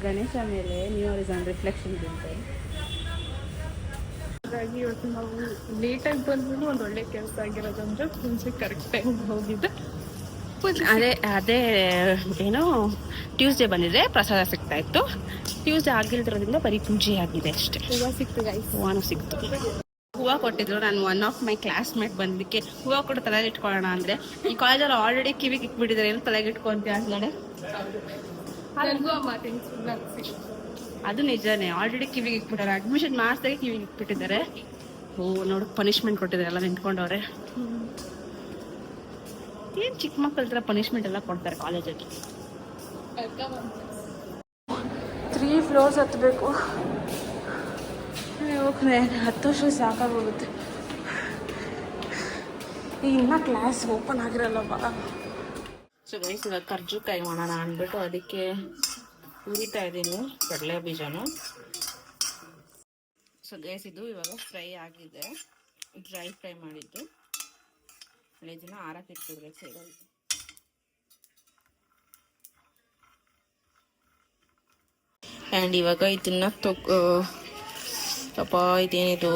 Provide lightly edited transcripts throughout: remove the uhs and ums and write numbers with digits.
ಗಣೇಶ ಮೇಲೆ new horizon reflection ಬೀಳ್ತಾರೆ. ಹಾಗಾಗಿ ಇವತ್ತು ನಾವು ಲೇಟಾಗಿ ಬಂದ್ರೂ ಒಂದು ಒಳ್ಳೆ ಕೆಲಸ ಆಗಿರೋದಂದ್ರೆ ಮುಂಚೆ ಕರೆಕ್ಟ್ ಟೈಮ್ ಹೋಗಿದ್ದೆ. ಅದೇ ಏನೋ ಟ್ಯೂಸ್ಡೇ ಬಂದಿದ್ರೆ ಪ್ರಸಾದ ಸಿಗ್ತಾ ಇತ್ತು. ಟ್ಯೂಸ್ಡೇ ಆಗಿರೋದ್ರಿಂದ ಬರೀ ಪೂಜೆ ಆಗಿದೆ ಅಷ್ಟೇ. ಹೂವು ಸಿಕ್ತು ಗೈಸ್, ಹೂವಾನು ಸಿಕ್ತು. ಹೂವು ಕೊಟ್ಟಿದ್ರು. ನಾನು ಒನ್ ಆಫ್ ಮೈ ಕ್ಲಾಸ್ಮೇಟ್ ಬಂದಕ್ಕೆ ಹೂವು ಕೊಟ್ಟು ತಲೆಗೆ ಇಟ್ಕೊಳ್ಳೋಣ ಅಂದರೆ ಈ ಕಾಲೇಜಲ್ಲಿ ಆಲ್ರೆಡಿ ಕಿವಿಗೆ ಇಟ್ಬಿಟ್ಟಿದ್ದಾರೆ. ಏನು ತಲೆಗೆ ಇಟ್ಕೊಂತೀಯ ಅಂತಾನೆ. ಅದು ನಿಜಾನೇ, ಆಲ್ರೆಡಿ ಕಿವಿಗೆ ಇಟ್ಬಿಟ್ಟಾರೆ. ಅಡ್ಮಿಷನ್ ಮಾಡಿಸಿದಾಗ ಕಿವಿಗೆ ಇಟ್ಬಿಟ್ಟಿದ್ದಾರೆ. ಓ ನೋಡು, ಪನಿಷ್ಮೆಂಟ್ ಕೊಟ್ಟಿದ್ದಾರೆ, ಎಲ್ಲ ನಿಂತ್ಕೊಂಡವ್ರೆ. ಏನು ಚಿಕ್ಕ ಮಕ್ಕಳ ಥರ ಪನಿಷ್ಮೆಂಟ್ ಎಲ್ಲ ಕೊಡ್ತಾರೆ ಕಾಲೇಜಲ್ಲಿ. 3 ಫ್ಲೋರ್ಸ್ ಹತ್ತಬೇಕು. ಹೋಗ್ತದೆ 10 ವರ್ಷ ಸಾಕಾಗೋಗುತ್ತೆ. ಇನ್ನೂ ಕ್ಲಾಸ್ ಓಪನ್ ಆಗಿರಲ್ಲವಾ. ಸೊ ಗೈಸ್, ಇವಾಗ ಕರ್ಜುಕಾಯಿ ಮಾಡೋಣ ಅಂದ್ಬಿಟ್ಟು ಅದಕ್ಕೆ ಹುರಿತಾ ಇದ್ದೀನಿ ಕಡಲೆ ಬೀಜನು. ಸೊ ಗೈಸ್, ಇದು ಇವಾಗ ಫ್ರೈ ಆಗಿದೆ, ಡ್ರೈ ಫ್ರೈ ಮಾಡಿದ್ದು. ಇದನ್ನ ಆರಕ್ಕೆ ಇಟ್ಬಿಡ್ಬೇಕು ಸೈಡಲ್ಲಿ. ಆ್ಯಂಡ್ ಇವಾಗ ಇದನ್ನ ಇದೇನಿದು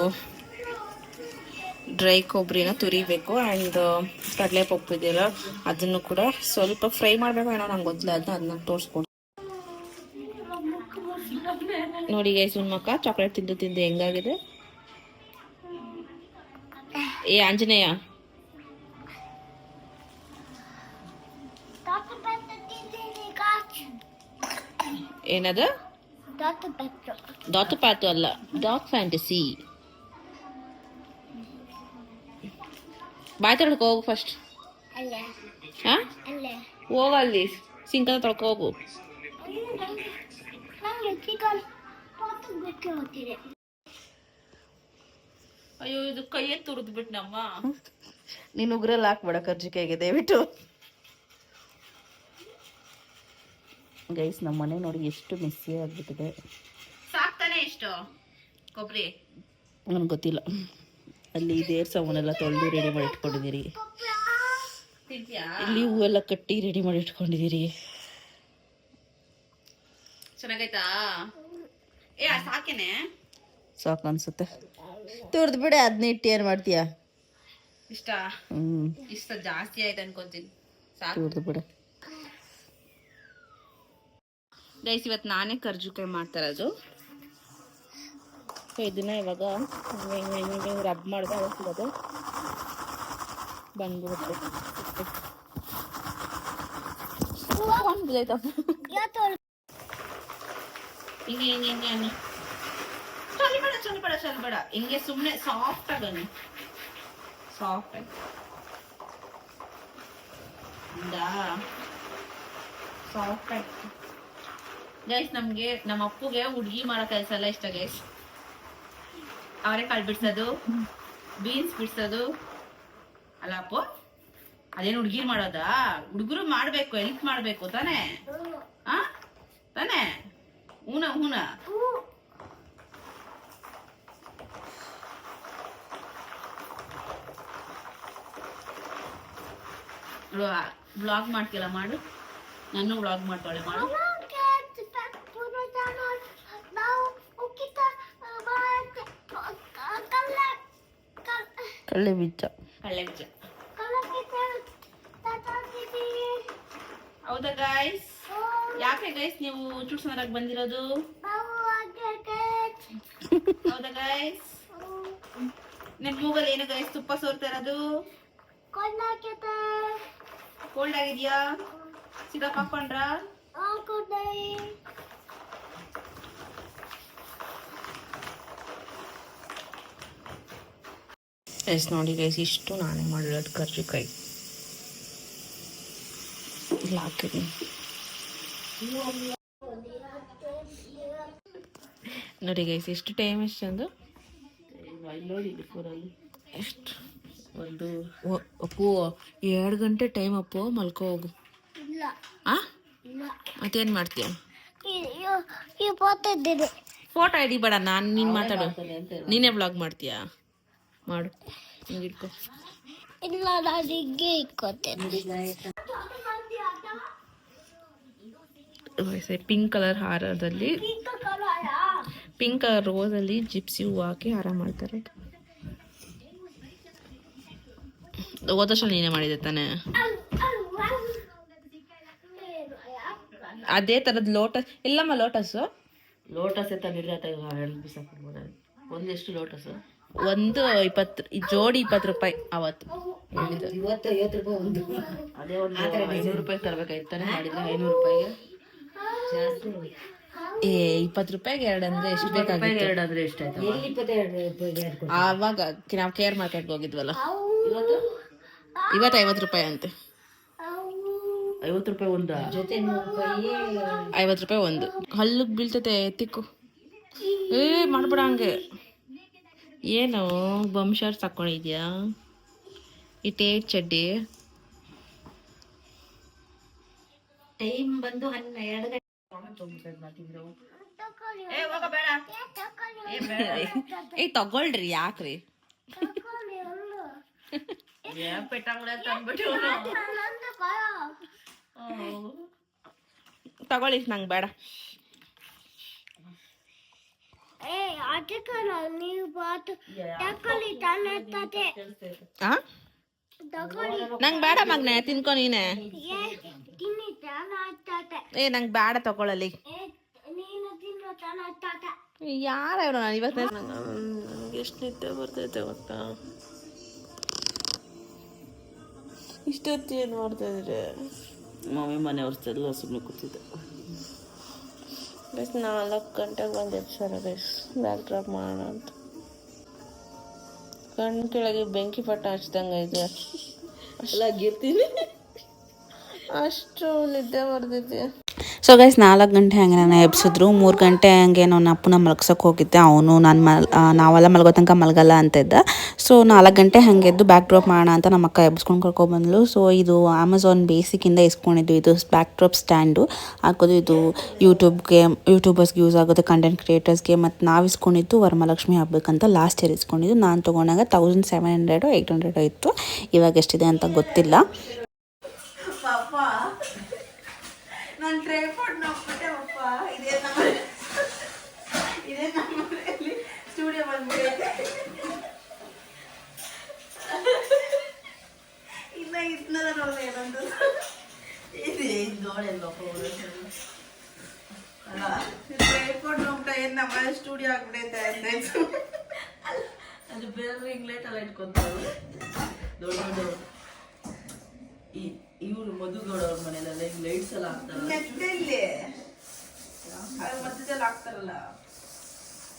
ಡ್ರೈ ಕೊಬ್ಬರಿನ ತುರಿಬೇಕು. ಆ್ಯಂಡ್ ಕಡಲೆ ಪಪ್ಪು ಇದೆಯಲ್ಲ ಅದನ್ನು ಕೂಡ ಸ್ವಲ್ಪ ಫ್ರೈ ಮಾಡಬೇಕು. ಏನೋ ನಂಗೆ ಗೊತ್ತಿಲ್ಲ, ಅದನ್ನ ತೋರಿಸ್ಕೊಡ್ತೀನಿ. ನೋಡಿ ಗೈಸ್, ಮಕ್ಕ ಚಾಕ್ಲೇಟ್ ತಿಂದು ತಿಂದು ಹೆಂಗಾಗಿದೆ. ಏ ಆಂಜನೇಯ, ಏನದು? ಡಾಟ್ ಪ್ಯಾತು ಅಲ್ಲ, ಡಾರ್ಕ್ ಫ್ಯಾಂಟಸಿ. ಬಾಯ್ ತೊಳ್ಕೊ ಹೋಗು ಫಸ್ಟ್. ಹೋಗಲ್ಲಿ ಸಿಂಕಲ್ಲಿ ತೊಳ್ಕೊ ಹೋಗು. ಅಯ್ಯೋ, ಇದು ಕೈಯೇ ತುರಿದ್ ಬಿಟ್ಟು ನಮ್ಮ. ನೀನು ಉಗ್ರಲ್ಲಿ ಹಾಕ್ಬೇಡ ಕರ್ಜಿಕಾಯಿಗೆ ದಯವಿಟ್ಟು. ಗೈಸ್, ನಮ್ಮ ಮನೆ ನೋಡಿ ಎಷ್ಟು ಮೆಸ್ಸಿ ಆಗ್ಬಿಟ್ಟಿದೆ. ಸಾಕ್ತಾನೆ ಎಷ್ಟು ಕೊಬ್ಬರಿ ನನಗೆ ಗೊತ್ತಿಲ್ಲ. ಅಲ್ಲಿ ದೇವ್ರ ಸಾಮಾನೆಲ್ಲ ತೊಳೆದು ರೆಡಿ ಮಾಡಿ ಇಟ್ಕೊಂಡಿದ್ದೀರಿ. ಇಲ್ಲಿ ಹೂವೆಲ್ಲ ಕಟ್ಟಿ ರೆಡಿ ಮಾಡಿ ಇಟ್ಕೊಂಡಿದ್ದೀರಿ. ಚೆನ್ನಾಗೈತಾ? ಸಾಕೇನೆ ಸಾಕು ಅನ್ಸುತ್ತೆ. ತುರ್ದು ಬಿಡೆ, ಅದನ್ನ ಇಟ್ಟು ಏನು ಮಾಡ್ತೀಯ? ಇಷ್ಟ ಇಷ್ಟ ಜಾಸ್ತಿ ಆಯ್ತು ಅನ್ಕೊಂತೀನಿ. ಸಾಕು, ತುರ್ದು ಬಿಡೆ. ಗೈಸ್, ಇವತ್ತು ನಾನೇ ಕರ್ಜುಕಾಯಿ ಮಾಡ್ತಾ ಇರೋದು. ಸೊ ಇದನ್ನ ಇವಾಗ ರಬ್ ಮಾಡಿದೆ, ಅವತ್ತು ಬಂದ್ಬಿಡುತ್ತೆ. ಹಿಂಗೆ ಹಿಂಗೆ ಹಿಂಗೆ ಅನ್ನಿ. ಚಲ್ಬೇಡ ಹಿಂಗೆ ಸುಮ್ಮನೆ ಸಾಫ್ಟ್ ಆಗನಿ. ಸಾಫ್ಟ್ ಆಗಿ ಸಾಫ್ಟ್ ಆಗಿ. ಗೈಸ್, ನಮ್ಗೆ ನಮ್ಮ ಅಪ್ಪುಗೆ ಹುಡುಗಿ ಮಾಡೋ ಕೆಲಸ ಎಲ್ಲ ಇಷ್ಟ ಗೈಸ್. ಅವರೆಕಾಳು ಬಿಡ್ಸೋದು, ಬೀನ್ಸ್ ಬಿಡ್ಸೋದು ಅಲ್ಲ ಅಪ್ಪು. ಅದೇನು ಹುಡುಗಿರ್ ಮಾಡೋದಾ? ಹುಡುಗರು ಮಾಡ್ಬೇಕು, ಹೆಲ್ಪ್ ಮಾಡ್ಬೇಕು ತಾನೇ? ತಾನೇ? ಹೂನ ವ್ಲಾಗ್ ಮಾಡ್ತಿಲ್ಲ, ಮಾಡು. ನಾನು ವ್ಲಾಗ್ ಮಾಡ್ತಾಳೆ, ಮಾಡು. ಕಳ್ಳೆ ಬೀಜ. ಹೌದಾ ಗೈಸ್? ಯಾಕೆ ಗೈಸ್ ನೀವು ಚುಟ್ಸನರಾಗಿ ಬಂದಿರೋದು? ಹೌದಾ ಗೈಸ್? ನಿಮ್ ಮೂಗಲ್ಲಿ ಏನು ಗೈಸ್ ತುಪ್ಪ ಸೋರ್ತಾ ಇರೋದು? ಕೋಲ್ಡ್ ಆಗಿದ್ಯಾ? ಸಿರಪ್ ಹಾಕೊಂಡ್ರ? ಎಸ್ ನೋಡಿ ಗೈಸ್, ಇಷ್ಟು ನಾನೇ ಮಾಡಿರೋದು ಕರ್ಜಿಕಾಯಿ. ಇಲ್ಲ ಹಾಕಿದ್ದೀನಿ ನೋಡಿ ಗೈಸ್. ಎಷ್ಟು ಟೈಮ್ ಎಷ್ಟು ಅಂದು ಎಷ್ಟು ಒಂದು ಅಪ್ಪು 2 ಗಂಟೆ ಟೈಮ್. ಅಪ್ಪು ಮಲ್ಕೋ ಹೋಗು. ಮತ್ತೇನು ಮಾಡ್ತೀಯ? ಫೋಟೋ ಹಿಡಿಬೇಡ, ನಾನು ನೀನು ಮಾತಾಡು. ನೀನೇ ಬ್ಲಾಗ್ ಮಾಡ್ತೀಯಾ? ಮಾಡು, ಹಿಂಗೆ ಇಟ್ಕೊ. ಇಲ್ಲ, ನಾನು ಹಿಂಗೆ ಇಟ್ಕೊತೇನೆ. ಪಿಂಕ್ ಕಲರ್ ಹಾರದಲ್ಲಿ ಪಿಂಕ್ ಕಲರ್ ರೋಸಲ್ಲಿ ಜಿಪ್ಸಿ ಹೂವು ಹಾಕಿ ಹಾರ ಮಾಡ್ತಾರೆ. ಹೋದ ವರ್ಷ ನೀನೇ ಮಾಡಿದೆ ತಾನೆ? ಅದೇ ಥರದ್ದು ಲೋಟಸ್ ಇಲ್ಲಮ್ಮ. ಲೋಟಸ್ ತಂದಿದ್ರೆ ಒಂದು ಎಷ್ಟು ಲೋಟಸ್? ಒಂದು 20 ಜೋಡಿ 20 ರೂಪಾಯಿ ಅವತ್ತು ಹೇಳಿದ್ರು. ಇವತ್ತು 50 ರೂಪಾಯಿ ಒಂದು. ಅದೇ ಒಂದು 500 ರೂಪಾಯಿ ತರಬೇಕಾಯ್ತು ತಾನೆ ಮಾಡಿದ್ರೆ 500 ರೂಪಾಯಿಗೆ ಜಾಸ್ತಿ. 20 ರೂಪಾಯಿಗೆ ಎರಡು ಅಂದ್ರೆ ಎಷ್ಟು ಬೇಕಾಗಿತ್ತು? ಎರಡು ಅಂದ್ರೆ ಎಷ್ಟಾಯ್ತು? ಎಲ್ಲಿ 22 ರೂಪಾಯಿಗೆ ಯಾರು ಕೊಡ್ತಾರೆ? ಆವಾಗ ನಾವು ಕೇರ್ ಮಾರ್ಕೆಟ್ಗೆ ಹೋಗಿದ್ವಲ್ಲ. ಇವತ್ತು 50 ರೂಪಾಯಿ ಅಂತೆ. 50 ರೂಪಾಯಿ ಒಂದು ಜೊತೆ 100 ರೂಪಾಯಿ. 50 ರೂಪಾಯಿ ಒಂದು. ಹಲ್ಲಿಗೆ ಬೀಳ್ತೈತೆ ತಿಕ್ಕು. ಮಾಡ್ಬೇಡ ಹಂಗೆ. ಏನು ಬಮ್ ಶರ್ಟ್ಸ್ ಹಾಕೊಂಡಿದ್ಯಾ? ಇಟ್ಟೇ ಚಡ್ಡಿ. ಟೈಮ್ ಬಂದು 12 ಗಂಟೆ. ತಗೊಳ್ರಿ, ಯಾಕ್ರಿ? ತಗೊಳ್ಳಿ, ನಂಗೆ ಬೇಡ. ನಂಗೆ ಬೇಡ ಮಗ್ನೆ, ತಿನ್ಕೊ ನೀನೆ. ನಂಗೆ ಬೇಡ ತಗೊಳ್ಳಲಿ. ಯಾರ ನಾನು ಇವತ್ತು ನಂಗೆ ಎಷ್ಟು ನಿದ್ದೆ ಬರ್ತೈತೆ ಗೊತ್ತಾ? ಇಷ್ಟೊತ್ತು ಏನು ಮಾಡ್ತಾ ಇದ್ರೆ? ಮಮ್ಮಿ ಮನೆಯವ್ರದ್ದೆಲ್ಲ ಸುಮ್ಮನೆ ಕೂತಿದ್ದೆ. 4 ಗಂಟೆಗೆ ಬಂದು ಎಬ್ಸಾರ ಬ್ಯಾಗ್ ಡ್ರಾಪ್ ಮಾಡೋಣ ಅಂತ. ಕಣ್ಣು ಕೆಳಗೆ ಬೆಂಕಿ ಪಟ್ಟ ಹಚ್ದಂಗೆ ಇದೆ. ಅಲ್ಲಾಗಿರ್ತೀನಿ. ಅಷ್ಟು ನಿದ್ದೆ ಬರ್ತೈತಿ. ಸೊ ಗೈಸ್ 4 ಗಂಟೆ ಹಂಗೆ ನಾನು ಎಬ್ಸಿದ್ರು. 3 ಗಂಟೆ ಹಂಗೆ ನಾನು ಅಪ್ಪನ ಮಲಗ್ಸೋಕೆ ಹೋಗಿದ್ದೆ. ಅವನು ನಾವೆಲ್ಲ ಮಲಗೋ ತನಕ ಮಲಗಲ್ಲ ಅಂತ ಇದ್ದ. ಸೊ 4 ಗಂಟೆ ಹಂಗೆ ಎದ್ದು ಬ್ಯಾಕ್ ಡ್ರಾಪ್ ಮಾಡೋಣ ಅಂತ ನಮ್ಮ ಅಕ್ಕ ಎಬ್ಸ್ಕೊಂಡು ಕರ್ಕೊಬಂದ್ಲು. ಸೊ ಇದು ಅಮೆಝಾನ್ ಬೇಸಿಕ್ಕಿಂದ ಇಸ್ಕೊಂಡಿದ್ದು. ಇದು ಬ್ಯಾಕ್ ಡ್ರಾಪ್ ಸ್ಟ್ಯಾಂಡು ಹಾಕೋದು. ಇದು ಯೂಟ್ಯೂಬರ್ಸ್ಗೆ ಯೂಸ್ ಆಗುತ್ತೆ, ಕಂಟೆಂಟ್ ಕ್ರಿಯೇಟರ್ಸ್ಗೆ. ಮತ್ತು ನಾವು ಇಸ್ಕೊಂಡಿದ್ದು ವರಮಹಾಲಕ್ಷ್ಮಿ ಹಬ್ಬಕ್ಕಂತ ಲಾಸ್ಟ್ ಇಯರ್ ಇಸ್ಕೊಂಡಿದ್ದು. ನಾನು ತೊಗೊಂಡಾಗ 1700 800 ಇತ್ತು. ಇವಾಗ ಎಷ್ಟಿದೆ ಅಂತ ಗೊತ್ತಿಲ್ಲ. ನಾನು ಟ್ರೈಪಾಡ್ ನೋಡ್ಬಿಟ್ಟೆ ಅಪ್ಪ. ಇದೇ ನಮ್ಮ ಮನೆಯಲ್ಲಿ ಸ್ಟುಡಿಯೋ ಬಂದ್ಬಿಟ್ಟೈತೆ. ಇಲ್ಲ ಇದನ್ನೆಲ್ಲ ನೋಡಿದೆ ಏನಂತ ಇದೆ ನೋಡೆಲ್ಲಪ್ಪ. ಅಲ್ಲ ಟ್ರೈಪಾಡ್ ನೋಡ್ಬಿಟ್ಟ ಏನು ನಮ್ಮ ಮನೆ ಸ್ಟುಡಿಯೋ ಆಗ್ಬಿಟ್ಟೈತೆ ಅಂತ. ಅದು ಬೇರೆ ಇಂಗ್ಲೈಟ್ ಎಲ್ಲ ಇಟ್ಕೊತಾರೆ ದೊಡ್ಡ ದೊಡ್ಡ. ಇವರು ಮಧುಗೌಡ ಅವ್ರ ಮನೆಯಲ್ಲ ಲೈಟ್ಸ್ ಎಲ್ಲ ಹಾಕ್ತಾರಲ್ಲ, ಮಧ್ಯದಲ್ಲಿ ಹಾಕ್ತಾರಲ್ಲ,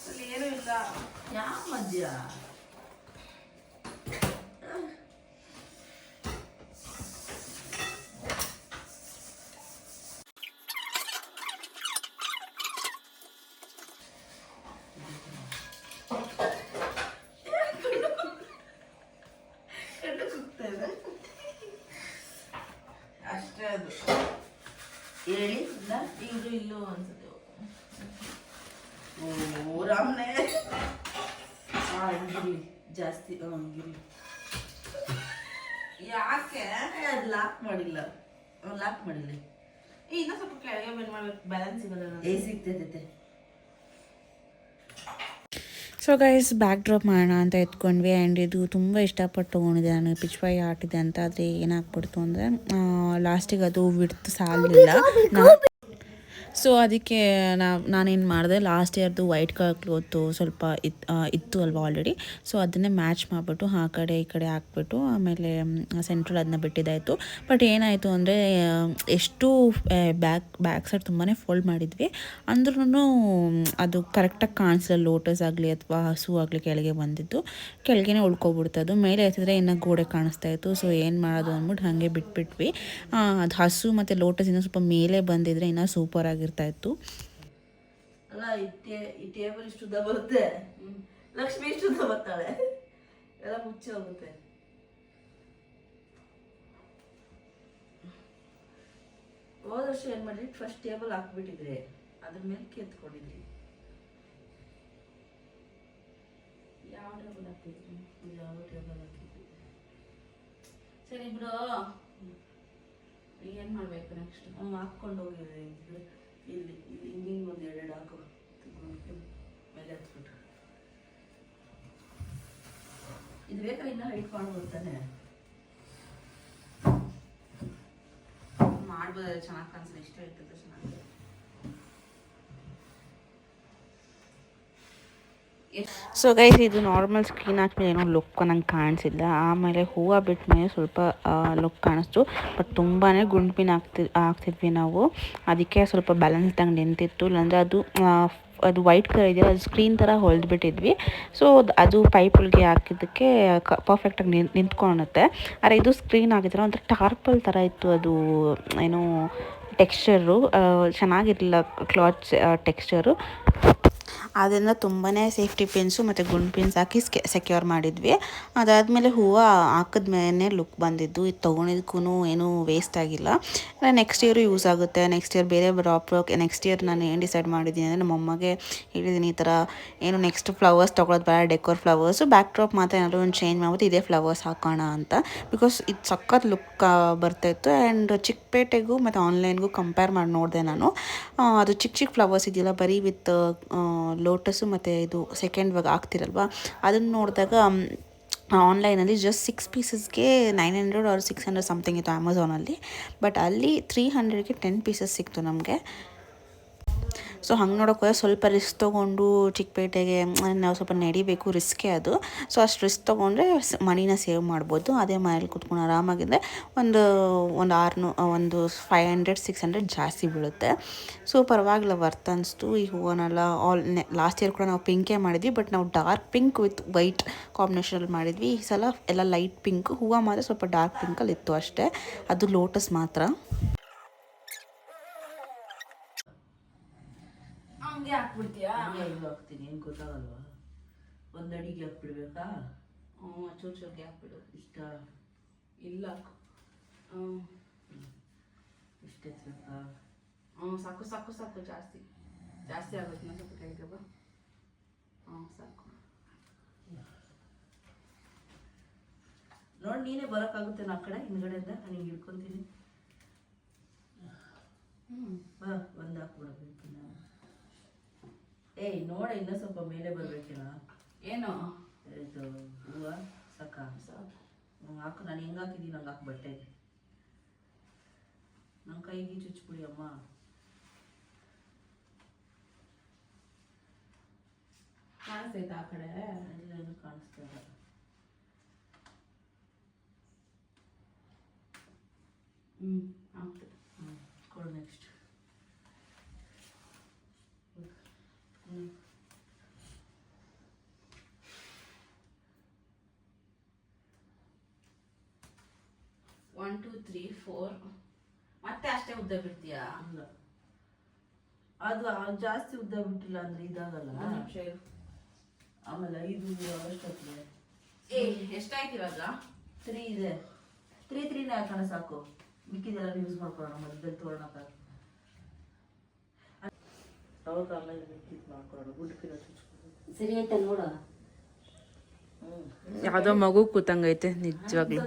ಅಲ್ಲಿ ಏನೂ ಇಲ್ಲ. ಯಾವ ಮಧ್ಯ? ಅಷ್ಟೇ ಅದು ಹೇಳಿ. ಇದು ಇಲ್ಲೂ ಅನ್ಸುತ್ತೆ. ಓ ರಾಮನೆ ಗಿರ್ಲಿ ಜಾಸ್ತಿ ಗಿರ್ಲಿ. ಯಾಕೆ ಅದು ಲಾಕ್ ಮಾಡಿಲ್ಲ? ಲಾಕ್ ಮಾಡಿಲ್ಲ. ಇನ್ನೂ ಸ್ವಲ್ಪ ಕೆಳಗೆ ಮೇಲೆ ಮಾಡ್ಬೇಕು, ಬ್ಯಾಲೆನ್ಸ್ ಸಿಗೋಲ್ಲ. ಸಿಗ್ತೈತೆ. ಸೊ ಗೈಸ್ ಬ್ಯಾಕ್ ಡ್ರಾಪ್ ಮಾಡೋಣ ಅಂತ ಎತ್ಕೊಂಡ್ವಿ. ಆ್ಯಂಡ್ ಇದು ತುಂಬ ಇಷ್ಟಪಟ್ಟು ತೊಗೊಂಡಿದ್ದೆ ನಾನು. ಪಿಚ್ವಾಯಿ ಆಟಿದೆ ಅಂತ. ಆದರೆ ಏನಾಗ್ಬಿಡ್ತು ಅಂದರೆ ಲಾಸ್ಟಿಗೆ ಅದು ಬಿಡ್ತು ಸಾಲಿಲ್ಲ. ಸೊ ಅದಕ್ಕೆ ನಾನೇನು ಮಾಡಿದೆ, ಲಾಸ್ಟ್ ಇಯರ್ದು ವೈಟ್ ಕಲರ್ ಕ್ಲೋತು ಸ್ವಲ್ಪ ಇತ್ತು ಅಲ್ವಾ ಆಲ್ರೆಡಿ. ಸೊ ಅದನ್ನೇ ಮ್ಯಾಚ್ ಮಾಡಿಬಿಟ್ಟು ಆ ಕಡೆ ಈ ಕಡೆ ಹಾಕ್ಬಿಟ್ಟು ಆಮೇಲೆ ಸೆಂಟ್ರಲ್ ಅದನ್ನ ಬಿಟ್ಟಿದ್ದಾಯಿತು. ಬಟ್ ಏನಾಯಿತು ಅಂದರೆ ಎಷ್ಟು ಬ್ಯಾಕ್ ಸೈಡ್ ತುಂಬಾ ಫೋಲ್ಡ್ ಮಾಡಿದ್ವಿ ಅಂದ್ರೂ ಅದು ಕರೆಕ್ಟಾಗಿ ಕಾಣಿಸಲ್ಲ. ಲೋಟಸ್ ಆಗಲಿ ಅಥವಾ ಹಸು ಆಗಲಿ ಕೆಳಗೆ ಬಂದಿದ್ದು ಕೆಳಗೆ ಉಳ್ಕೊಬಿಡ್ತದು. ಮೇಲೆ ಎತ್ತಿದ್ರೆ ಇನ್ನು ಗೋಡೆ ಕಾಣಿಸ್ತಾ ಇತ್ತು. ಸೊ ಏನು ಮಾಡೋದು ಅಂದ್ಬಿಟ್ಟು ಹಾಗೆ ಬಿಟ್ಬಿಟ್ವಿ. ಅದು ಹಸು ಮತ್ತು ಲೋಟಸ್ ಇನ್ನೂ ಸ್ವಲ್ಪ ಮೇಲೆ ಬಂದಿದ್ರೆ ಇನ್ನೂ ಸೂಪರ್ ಆಗಿರ್ತಾ ಇತ್ತು. ಅಲ್ಲ ಈ ಟೇಬಲ್ ಇಷ್ಟು ಉದ್ದ ಬರುತ್ತೆ, ಲಕ್ಷ್ಮಿ ಇಷ್ಟು ಉದ್ದ ಬರ್ತಾಳೆ, ಎಲ್ಲ ಮುಚ್ಚಿ ಹೋಗುತ್ತೆ. ಹೋದ ವರ್ಷ ಏನ್ ಮಾಡಿದ್ರಿ, ಫಸ್ಟ್ ಟೇಬಲ್ ಹಾಕ್ಬಿಟ್ಟಿದ್ರಿ, ಅದ್ರ ಮೇಲೆ ಕೆತ್ಕೊಂಡಿದ್ರಿ. ಯಾವ ಟೇಬಲ್ ಹಾಕಿದ್ರಿ? ಯಾವ ಟೇಬಲ್ ಹಾಕಿದ್ರಿ? ಸರಿ ಬಿಡು, ಏನ್ ಮಾಡ್ಬೇಕು ನೆಕ್ಸ್ಟ್? ಹಾಕ್ಕೊಂಡು ಹೋಗಿದ್ರಿ. ಇಲ್ಲಿ ಇಲ್ಲಿ ಹಿಂಗೆ ಒಂದು ಎರಡೆರಡು ಹಾಕು ಮೇಲೆ ಹತ್ಬಿಟ್ಟು ಇದು ಬೇಕಾ ಇನ್ನೂ ಹೈಟ್ ಮಾಡ್ಬೋದು ತಾನೆ ಮಾಡ್ಬೋದು ಚೆನ್ನಾಗಿ ಕಾಣಿಸ್ತದೆ ಇಷ್ಟ ಇರ್ತದೆ ಚೆನ್ನಾಗಿ ಸೊ ಗೈಸ್ ಇದು ನಾರ್ಮಲ್ ಸ್ಕ್ರೀನ್ ಹಾಕ್ಮೇಲೆ ಏನೋ ಲುಕ್ ನಂಗೆ ಕಾಣಿಸಿಲ್ಲ. ಆಮೇಲೆ ಹೂವು ಬಿಟ್ಟ ಮೇಲೆ ಸ್ವಲ್ಪ ಲುಕ್ ಕಾಣಿಸ್ತು. ಬಟ್ ತುಂಬಾ ಗುಂಡ್ಪಿನ ಹಾಕ್ತಿದ್ವಿ ನಾವು, ಅದಕ್ಕೆ ಸ್ವಲ್ಪ ಬ್ಯಾಲೆನ್ಸ್ದಂಗೆ ನಿಂತಿತ್ತು. ಇಲ್ಲಾಂದರೆ ಅದು ವೈಟ್ ಕಲರ್ ಇದೆಯಲ್ಲ ಅದು ಸ್ಕ್ರೀನ್ ಥರ ಹೊಲ್ದುಬಿಟ್ಟಿದ್ವಿ. ಸೊ ಅದು ಪೈಪ್ಗಳಿಗೆ ಹಾಕಿದ್ದಕ್ಕೆ ಪರ್ಫೆಕ್ಟಾಗಿ ನಿಂತ್ಕೊಳುತ್ತೆ. ಆದರೆ ಇದು ಸ್ಕ್ರೀನ್ ಆಗಿದ್ರೆ ಒಂಥರ ಟಾರ್ಪಲ್ ಥರ ಇತ್ತು. ಅದು ಏನೋ ಟೆಕ್ಸ್ಚರು ಚೆನ್ನಾಗಿರಲಿಲ್ಲ, ಕ್ಲಾತ್ ಟೆಕ್ಸ್ಚರು. ಅದನ್ನು ತುಂಬಾ ಸೇಫ್ಟಿ ಪಿನ್ಸು ಮತ್ತು ಗುಂಡು ಪಿನ್ಸ್ ಹಾಕಿ ಸೆಕ್ಯೂರ್ ಮಾಡಿದ್ವಿ. ಅದಾದಮೇಲೆ ಹೂವು ಹಾಕಿದ್ಮೇಲೆ ಲುಕ್ ಬಂದಿದ್ದು. ಇದು ತೊಗೊಂಡಿದ್ದಕ್ಕೂ ಏನೂ ವೇಸ್ಟ್ ಆಗಿಲ್ಲ. ನೆಕ್ಸ್ಟ್ ಇಯರು ಯೂಸ್ ಆಗುತ್ತೆ. ನೆಕ್ಸ್ಟ್ ಇಯರ್ ಬೇರೆ ಡ್ರಾಪ್ ನೆಕ್ಸ್ಟ್ ಇಯರ್ ನಾನು ಏನು ಡಿಸೈಡ್ ಮಾಡಿದ್ದೀನಿ ಅಂದರೆ ನಮ್ಮ ಅಮ್ಮಗೆ ಹೇಳಿದ್ದೀನಿ, ಈ ಥರ ಏನು ನೆಕ್ಸ್ಟ್ ಫ್ಲವರ್ಸ್ ತೊಗೊಳೋದು ಬೇಡ, ಡೆಕೋರ್ ಫ್ಲವರ್ಸು ಬ್ಯಾಕ್ ಡ್ರಾಪ್ ಮಾತ್ರ ಏನಾದರೂ ಒಂದು ಚೇಂಜ್ ಮಾಡ್ಬಿಟ್ಟು ಇದೇ ಫ್ಲವರ್ಸ್ ಹಾಕೋಣ ಅಂತ. ಬಿಕಾಸ್ ಇದು ಸಖತ್ ಲುಕ್ ಬರ್ತಾಯಿತ್ತು. ಆ್ಯಂಡ್ ಚಿಕ್ಕಪೇಟೆಗೂ ಮತ್ತು ಆನ್ಲೈನ್ಗೂ ಕಂಪೇರ್ ಮಾಡಿ ನೋಡಿದೆ ನಾನು. ಅದು ಚಿಕ್ಕ ಫ್ಲವರ್ಸ್ ಇದೆಯಲ್ಲ ಬರೀ ವಿತ್ ಲೋಟಸ್ಸು ಮತ್ತು ಇದು ಸೆಕೆಂಡ್ ಇವಾಗ ಆಗ್ತಿರಲ್ವ, ಅದನ್ನು ನೋಡಿದಾಗ ಆನ್ಲೈನಲ್ಲಿ ಜಸ್ಟ್ 6 ಪೀಸಸ್ಗೆ 900 ಆರ್ 600 ಸಮಥಿಂಗ್ ಇತ್ತು ಅಮೆಝಾನಲ್ಲಿ. ಬಟ್ ಅಲ್ಲಿ 300ಗೆ 10 ಪೀಸಸ್ ಸಿಕ್ತು ನಮಗೆ. ಸೊ ಹಂಗೆ ನೋಡೋಕೆ ಹೋದರೆ ಸ್ವಲ್ಪ ರಿಸ್ಕ್ ತೊಗೊಂಡು ಚಿಕ್ಕಪೇಟೆಗೆ ನಾವು ಸ್ವಲ್ಪ ನಡಿಬೇಕು, ರಿಸ್ಕೇ ಅದು. ಸೊ ಅಷ್ಟು ರಿಸ್ಕ್ ತೊಗೊಂಡ್ರೆ ಮನಿನ ಸೇವ್ ಮಾಡ್ಬೋದು. ಅದೇ ಮನೇಲಿ ಕೂತ್ಕೊಂಡು ಆರಾಮಾಗಿದ್ದರೆ ಒಂದು 500-600 ಜಾಸ್ತಿ ಬೀಳುತ್ತೆ. ಸೊ ಪರವಾಗಿಲ್ಲ, ವರ್ತ್ ಅನಿಸ್ತು. ಈ ಹೂವನ್ನೆಲ್ಲ ಲಾಸ್ಟ್ ಇಯರ್ ಕೂಡ ನಾವು ಪಿಂಕೇ ಮಾಡಿದ್ವಿ, ಬಟ್ ನಾವು ಡಾರ್ಕ್ ಪಿಂಕ್ ವಿತ್ ವೈಟ್ ಕಾಂಬಿನೇಷನಲ್ಲಿ ಮಾಡಿದ್ವಿ. ಈ ಸಲ ಎಲ್ಲ ಲೈಟ್ ಪಿಂಕ್, ಹೂವು ಮಾತ್ರ ಸ್ವಲ್ಪ ಡಾರ್ಕ್ ಪಿಂಕಲ್ಲಿ ಇತ್ತು ಅಷ್ಟೇ. ಅದು ಲೋಟಸ್ ಮಾತ್ರ. ಹಂಗೆ ಹಾಕ್ಬಿಡ್ತೀಯಾ? ಇದು ಹಾಕ್ತೀನಿ, ಏನು ಗೊತ್ತಾಗಲ್ವಾ? ಒಂದು ಅಡಿಗೆ ಹಾಕ್ಬಿಡ್ಬೇಕಾ? ಚೂರ್ಗೆ ಹಾಕ್ಬಿಡು. ಇಷ್ಟ ಇಲ್ಲ ಇಷ್ಟೇ ಬೇಕಾ? ಸಾಕು ಸಾಕು ಸಾಕು, ಜಾಸ್ತಿ ಜಾಸ್ತಿ ಆಗುತ್ತೆ. ನಾನು ಸ್ವಲ್ಪ ಕೈಗೆ ಬಾ. ಸಾಕು. ನೋಡಿ ನೀನೇ ಬರೋಕ್ಕಾಗುತ್ತೆ ಆ ಕಡೆ ಹಿಂದ್ಗಡೆಯಿಂದ, ನಾನು ಹಿಂಗೆ ಹಿಡ್ಕೊತೀನಿ. ಬಾ, ಒಂದು ಹಾಕ್ಬಿಡಬೇಕು. ಏಯ್ ನೋಡ, ಇನ್ನೂ ಸ್ವಲ್ಪ ಮೇಲೆ ಬರಬೇಕಿಲ್ಲ. ಏನು ಇದು ಹೂವು ಸಾಕಾ? ಹಾಕು. ನಾನು ಹೆಂಗೆ ಹಾಕಿದ್ದೀನಿ ಹಂಗೆ ಹಾಕಿ ಬಟ್ಟೆಗೆ. ನನ್ನ ಕೈಗೆ ಚುಚ್ಬಿಡಿ ಅಮ್ಮ. ಕಾಣಿಸ್ತೈತೆ ಆ ಕಡೆ? ಎಲ್ಲೇನು ಕಾಣಿಸ್ತಾ ಇಲ್ಲ. ಆಗ್ತದೆ. ಕೊಡು ನೆಕ್ಸ್ಟ್. 1 2 3 4 ಮತ್ತೆ ಅಷ್ಟೇ ಉದ್ದ ಬಿಡ್ತೀಯಾ? ಇಲ್ಲ, ಅದು ಜಾಸ್ತಿ ಉದ್ದ ಬಿಟ್ಟಿಲ್ಲ ಅಂದರೆ ಇದಾಗಲ್ಲ. ಆಮೇಲೆ 5 ಆಗಷ್ಟೊತ್ತಿಗೆ ಎಷ್ಟಾಯ್ತು ಇವಾಗ? 3 ಇದೆ. 3ನೇ ಹಾಕೋಣ ಸಾಕು. ಮಿಕ್ಕಿದೆಲ್ಲ ಯೂಸ್ ಮಾಡ್ಕೊಳ್ಳೋಣ. ಮಧ್ಯದಲ್ಲಿ ತೋರಣಕ್ಕ ಅವಾಗ ಆಮೇಲೆ ಮಿಕ್ಕಿದ್ದು ಮಾಡ್ಕೊಳ್ಳೋಣ. ಗುಡ್ಕಿನ ಚುಚ್ಕೊಳ್ಳೋಣ. ಸರಿ ಆಯ್ತಾ ನೋಡ. ಯಾವುದೋ ಮಗು ಕೂತಂಗೈತೆ ನಿಜವಾಗ್ಲೂ.